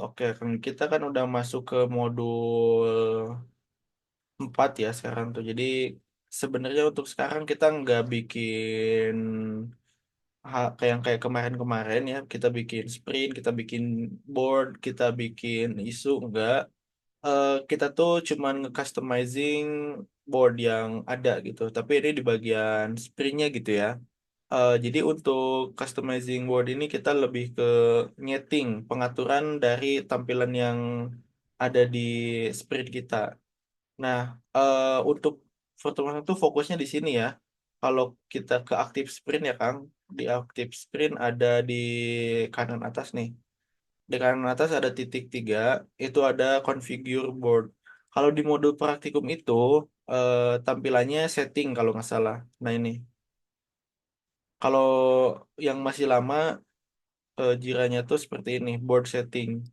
Oke, kan kita kan udah masuk ke modul 4 ya sekarang tuh. Jadi sebenarnya untuk sekarang kita nggak bikin kayak yang kayak kemarin-kemarin ya. Kita bikin sprint, kita bikin board, kita bikin isu, enggak. Kita tuh cuman nge-customizing board yang ada gitu. Tapi ini di bagian sprintnya gitu ya. Jadi untuk customizing board ini kita lebih ke nyeting pengaturan dari tampilan yang ada di sprint kita. Nah, untuk pertemuan itu fokusnya di sini ya. Kalau kita ke aktif sprint ya Kang, di aktif sprint ada di kanan atas nih. Di kanan atas ada titik 3, itu ada configure board. Kalau di mode praktikum itu tampilannya setting kalau nggak salah. Nah ini, kalau yang masih lama jiranya tuh seperti ini, board setting.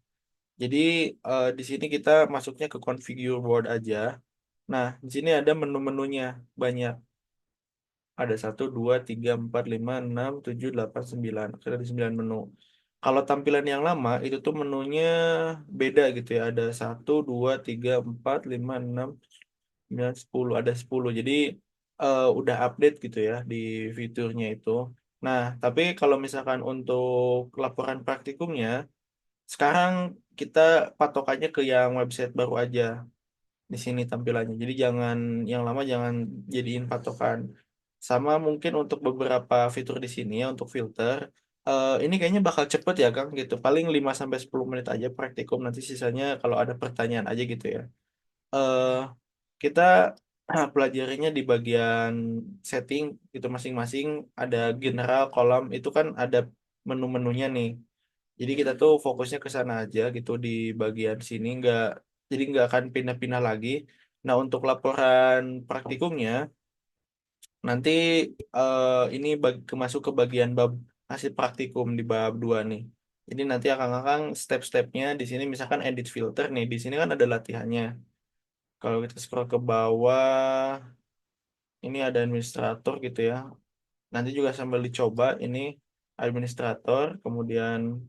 Jadi di sini kita masuknya ke configure board aja. Nah, di sini ada menu-menunya banyak. Ada 1, 2, 3, 4, 5, 6, 7, 8, 9. Ada 9 menu. Kalau tampilan yang lama itu tuh menunya beda gitu ya. Ada 1, 2, 3, 4, 5, 6, 9, 10. Ada 10. Jadi udah update gitu ya di fiturnya itu. Nah, tapi kalau misalkan untuk laporan praktikumnya, sekarang kita patokannya ke yang website baru aja di sini tampilannya. Jadi jangan yang lama jangan jadiin patokan. Sama mungkin untuk beberapa fitur di sini ya untuk filter. Ini kayaknya bakal cepet ya Kang gitu. Paling 5 sampai 10 menit aja praktikum. Nanti sisanya kalau ada pertanyaan aja gitu ya. eh Kita pelajarinya di bagian setting itu masing-masing ada general, kolom itu kan ada menu-menunya nih. Jadi kita tuh fokusnya ke sana aja gitu di bagian sini nggak akan pindah-pindah lagi. Nah, untuk laporan praktikumnya nanti ini masuk ke bagian bab hasil praktikum di bab 2 nih. Jadi nanti akan step-stepnya di sini misalkan edit filter nih. Di sini kan ada latihannya. Kalau kita scroll ke bawah, ini ada administrator gitu ya. Nanti juga sambil dicoba ini administrator, kemudian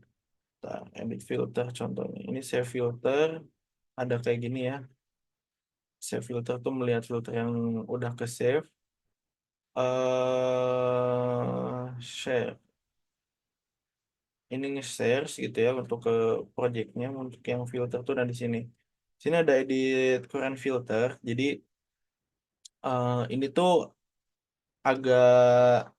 edit filter contohnya. Ini save filter, ada kayak gini ya. Save filter tuh melihat filter yang udah ke save. Share. Ini nge-share gitu ya untuk ke projectnya, untuk yang filter tuh ada di sini. Sini ada edit current filter. Jadi ini tuh agak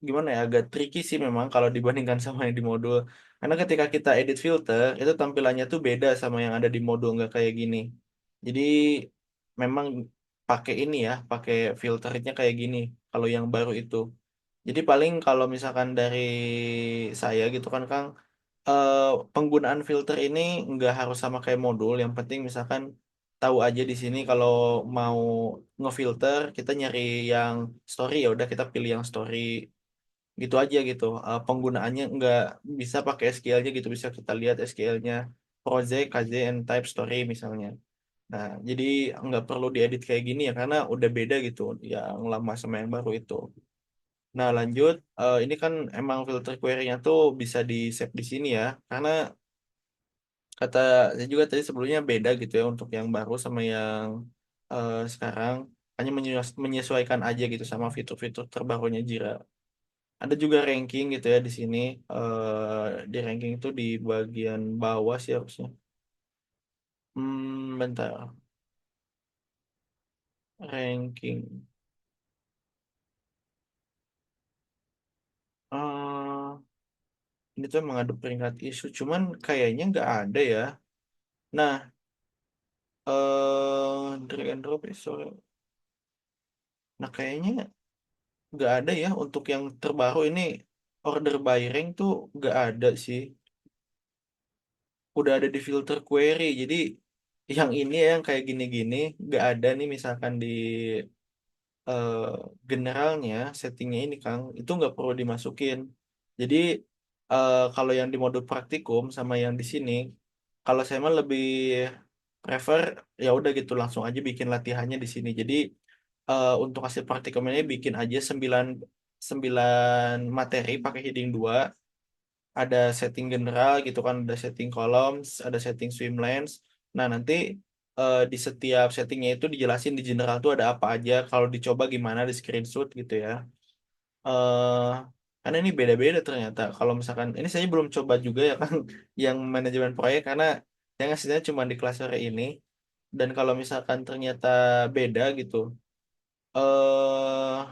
gimana ya, agak tricky sih memang kalau dibandingkan sama yang di modul. Karena ketika kita edit filter itu tampilannya tuh beda sama yang ada di modul, nggak kayak gini. Jadi memang pakai ini ya, pakai filternya kayak gini kalau yang baru itu. Jadi paling kalau misalkan dari saya gitu kan Kang, eh, penggunaan filter ini nggak harus sama kayak modul. Yang penting misalkan tahu aja di sini kalau mau ngefilter kita nyari yang story ya udah kita pilih yang story gitu aja gitu. Penggunaannya nggak bisa pakai SQL-nya gitu, bisa kita lihat SQL-nya project, KZ, and type story misalnya. Nah, jadi nggak perlu diedit kayak gini ya karena udah beda gitu yang lama sama yang baru itu. Nah, lanjut, ini kan emang filter query-nya tuh bisa di save di sini ya, karena kata saya juga tadi sebelumnya beda gitu ya untuk yang baru sama yang sekarang, hanya menyesuaikan aja gitu sama fitur-fitur terbarunya Jira. Ada juga ranking gitu ya di sini. Di ranking itu di bagian bawah sih harusnya. Bentar. Ranking. eh ini tuh emang ada peringkat isu, cuman kayaknya nggak ada ya. Nah, drag and drop isu. Nah, kayaknya nggak ada ya untuk yang terbaru ini order by rank tuh nggak ada sih. Udah ada di filter query. Jadi yang ini ya, yang kayak gini-gini nggak ada nih misalkan di eh, generalnya settingnya ini Kang itu nggak perlu dimasukin. Jadi kalau yang di mode praktikum sama yang di sini, kalau saya mah lebih prefer ya udah gitu langsung aja bikin latihannya di sini. Jadi untuk hasil praktikum ini bikin aja 9 9 materi pakai heading 2. ada setting general gitu kan, ada setting columns, ada setting swim lanes. Nah, nanti di setiap settingnya itu dijelasin di general tuh ada apa aja, kalau dicoba gimana di screenshot gitu ya. eh Karena ini beda-beda ternyata. Kalau misalkan ini saya belum coba juga ya kan yang manajemen proyek, karena yang ngasihnya cuma di kelas sore ini. Dan kalau misalkan ternyata beda gitu, eh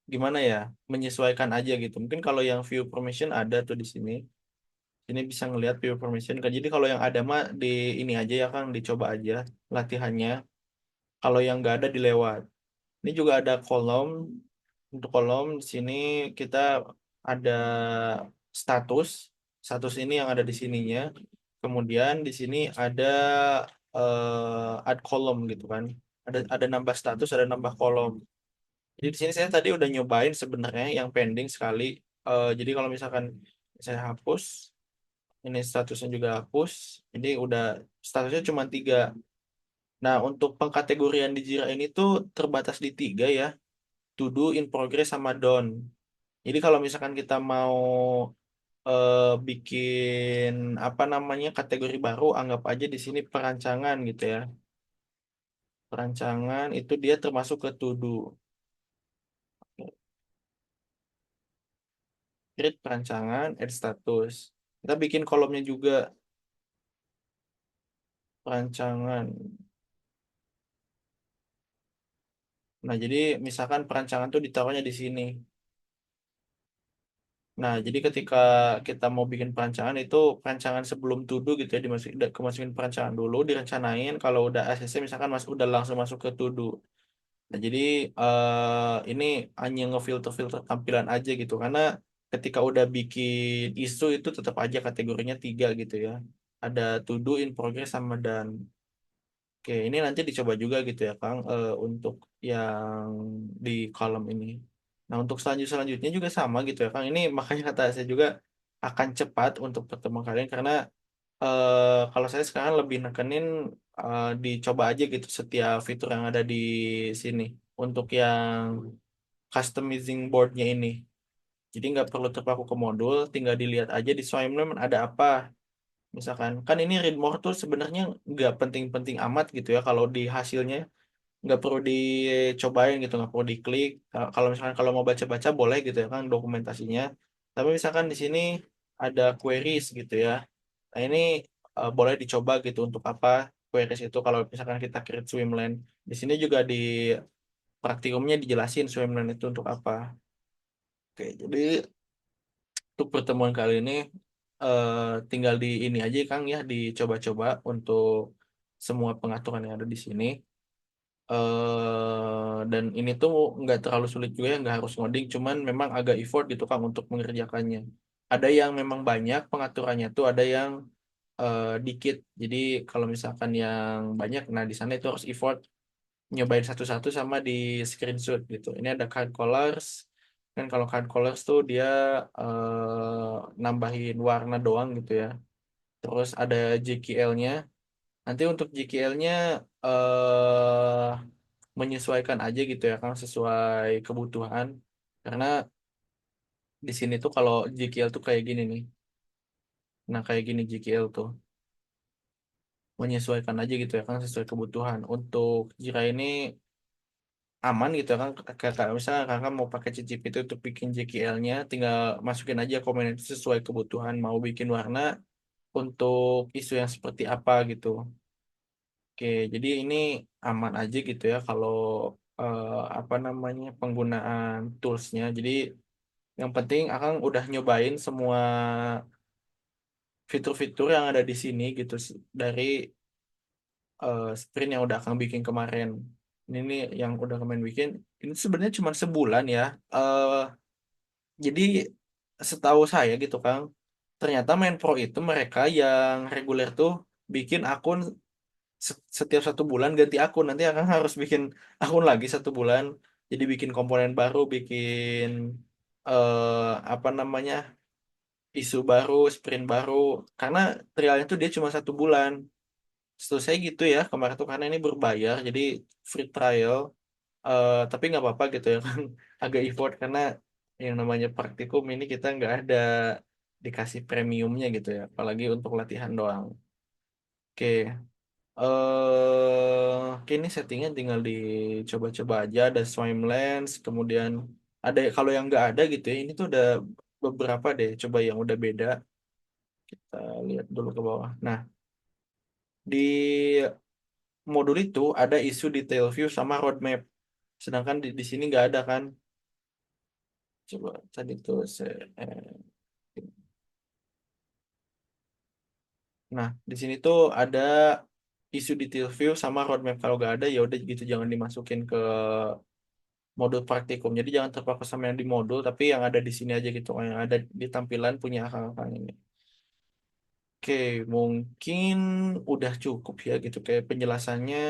gimana ya, menyesuaikan aja gitu. Mungkin kalau yang view permission ada tuh di sini. Ini bisa ngelihat view permission kan. Jadi kalau yang ada mah di ini aja ya Kang, dicoba aja latihannya. Kalau yang nggak ada dilewat. Ini juga ada kolom. Untuk kolom di sini kita ada status. Status ini yang ada di sininya. Kemudian di sini ada add kolom gitu kan. Ada nambah status, ada nambah kolom. Jadi di sini saya tadi udah nyobain sebenarnya yang pending sekali. Jadi kalau misalkan saya hapus, ini statusnya juga hapus. Ini udah statusnya cuma tiga. Nah, untuk pengkategorian di Jira ini tuh terbatas di tiga ya. To do, in progress, sama done. Jadi kalau misalkan kita mau bikin apa namanya kategori baru, anggap aja di sini perancangan gitu ya. Perancangan itu dia termasuk ke to do. Create perancangan, add status. Kita bikin kolomnya juga perancangan. Nah, jadi misalkan perancangan tuh ditaruhnya di sini. Nah, jadi ketika kita mau bikin perancangan itu perancangan sebelum to do gitu ya, dimasukin perancangan dulu, direncanain. Kalau udah ACC misalkan udah langsung masuk ke to do. Nah, jadi ini hanya ngefilter-filter tampilan aja gitu, karena ketika udah bikin isu itu tetap aja kategorinya tiga gitu ya. Ada to do, in progress, sama done. Oke, ini nanti dicoba juga gitu ya, Kang, untuk yang di kolom ini. Nah, untuk selanjutnya juga sama gitu ya, Kang. Ini makanya kata saya juga akan cepat untuk pertemuan kalian, karena kalau saya sekarang lebih nekenin dicoba aja gitu setiap fitur yang ada di sini. Untuk yang customizing boardnya ini. Jadi nggak perlu terpaku ke modul, tinggal dilihat aja di Swimlane ada apa. Misalkan, kan ini read more tuh sebenarnya nggak penting-penting amat gitu ya kalau di hasilnya, nggak perlu dicobain gitu, nggak perlu diklik. Kalau misalkan kalau mau baca-baca boleh gitu ya kan dokumentasinya. Tapi misalkan di sini ada queries gitu ya. Nah ini boleh dicoba gitu untuk apa queries itu kalau misalkan kita create swimlane. Di sini juga di praktikumnya dijelasin swimlane itu untuk apa. Oke, jadi untuk pertemuan kali ini eh, tinggal di ini aja Kang ya, dicoba-coba untuk semua pengaturan yang ada di sini. Dan ini tuh nggak terlalu sulit juga ya, nggak harus ngoding, cuman memang agak effort gitu Kang untuk mengerjakannya. Ada yang memang banyak pengaturannya tuh, ada yang dikit. Jadi kalau misalkan yang banyak, nah di sana itu harus effort nyobain satu-satu sama di screenshot gitu. Ini ada card colors. Kan kalau card colors tuh dia nambahin warna doang gitu ya. Terus ada JQL-nya. Nanti untuk JQL-nya menyesuaikan aja gitu ya kan sesuai kebutuhan. Karena di sini tuh kalau JQL tuh kayak gini nih. Nah, kayak gini JQL tuh. Menyesuaikan aja gitu ya kan sesuai kebutuhan. Untuk Jira ini aman gitu ya kan, kakak misalnya kakak mau pakai cicip itu untuk bikin JQL-nya, tinggal masukin aja komen itu sesuai kebutuhan, mau bikin warna untuk isu yang seperti apa gitu. Oke, jadi ini aman aja gitu ya kalau eh, apa namanya penggunaan toolsnya. Jadi yang penting Akang udah nyobain semua fitur-fitur yang ada di sini gitu dari sprint yang udah Akang bikin kemarin. Ini nih yang udah kemarin bikin. Ini sebenarnya cuma sebulan ya. Eh jadi setahu saya gitu Kang, ternyata main pro itu mereka yang reguler tuh bikin akun setiap 1 bulan ganti akun. Nanti Akang harus bikin akun lagi 1 bulan. Jadi bikin komponen baru, bikin apa namanya isu baru, sprint baru. Karena trialnya tuh dia cuma 1 bulan. Setahu saya gitu ya kemarin tuh, karena ini berbayar, jadi free trial. Tapi nggak apa-apa gitu ya kan agak effort karena yang namanya praktikum ini kita nggak ada dikasih premiumnya gitu ya, apalagi untuk latihan doang. Oke, oke, ini settingnya tinggal dicoba-coba aja. Ada swim lens, kemudian ada kalau yang nggak ada gitu ya. Ini tuh udah beberapa deh. Coba yang udah beda. Kita lihat dulu ke bawah. Nah, di modul itu ada isu detail view sama roadmap. Sedangkan di sini nggak ada kan. Coba tadi tuh nah, di sini tuh ada isu detail view sama roadmap. Kalau nggak ada ya udah gitu, jangan dimasukin ke modul praktikum. Jadi jangan terpaku sama yang di modul, tapi yang ada di sini aja gitu, yang ada di tampilan punya akang-akang ini. Oke, mungkin udah cukup ya gitu kayak penjelasannya,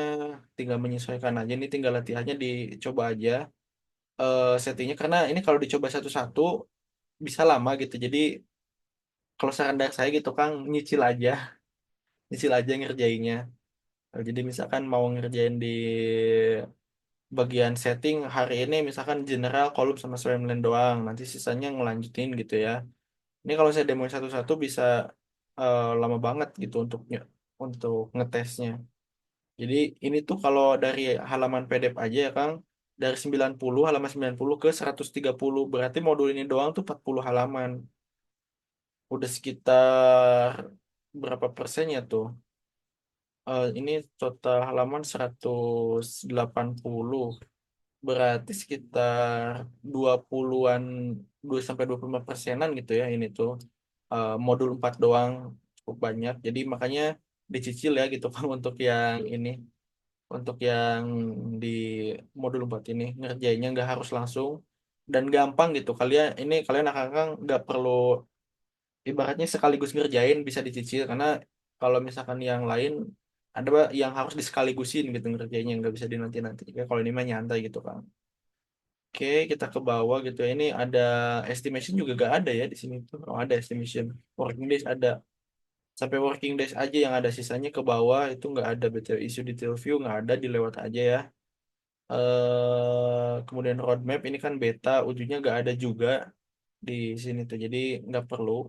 tinggal menyesuaikan aja. Ini tinggal latihannya dicoba aja settingnya, karena ini kalau dicoba satu-satu bisa lama gitu. Jadi kalau saran dari saya gitu Kang, nyicil aja ngerjainnya. Jadi misalkan mau ngerjain di bagian setting hari ini misalkan general, kolom sama swimlane doang, nanti sisanya ngelanjutin gitu ya. Ini kalau saya demo satu-satu bisa lama banget gitu untuk ngetesnya. Jadi ini tuh kalau dari halaman PDF aja ya Kang, dari 90 halaman 90 ke 130, berarti modul ini doang tuh 40 halaman. Udah sekitar berapa persennya tuh? Ini total halaman 180, berarti sekitar 20-an, 2 sampai 25 persenan gitu ya ini tuh. Modul 4 doang, cukup banyak. Jadi makanya dicicil ya gitu kan untuk yang ini, untuk yang di modul 4 ini ngerjainnya nggak harus langsung dan gampang gitu. Kalian akan nggak perlu ibaratnya sekaligus ngerjain, bisa dicicil, karena kalau misalkan yang lain ada yang harus disekaligusin gitu ngerjainnya, nggak bisa dinanti-nanti. Ya, kalau ini mah nyantai gitu kan. Oke, kita ke bawah gitu ya. Ini ada estimation juga gak ada ya di sini tuh. Oh, ada estimation. Working days ada. Sampai working days aja yang ada, sisanya ke bawah itu nggak ada. BTW issue detail view nggak ada, dilewat aja ya. Kemudian roadmap ini kan beta, ujungnya nggak ada juga di sini tuh. Jadi nggak perlu.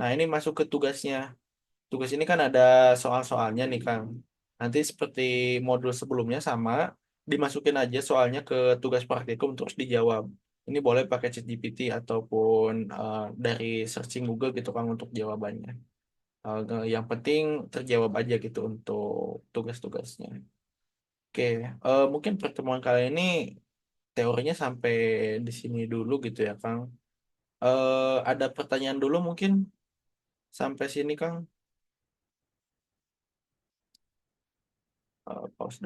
Nah, ini masuk ke tugasnya. Tugas ini kan ada soal-soalnya nih Kang. Nanti seperti modul sebelumnya sama, dimasukin aja soalnya ke tugas praktikum terus dijawab. Ini boleh pakai ChatGPT ataupun dari searching Google gitu Kang untuk jawabannya. Yang penting terjawab aja gitu untuk tugas-tugasnya. Oke, mungkin pertemuan kali ini teorinya sampai di sini dulu gitu ya Kang. Ada pertanyaan dulu mungkin sampai sini Kang. Pause dulu.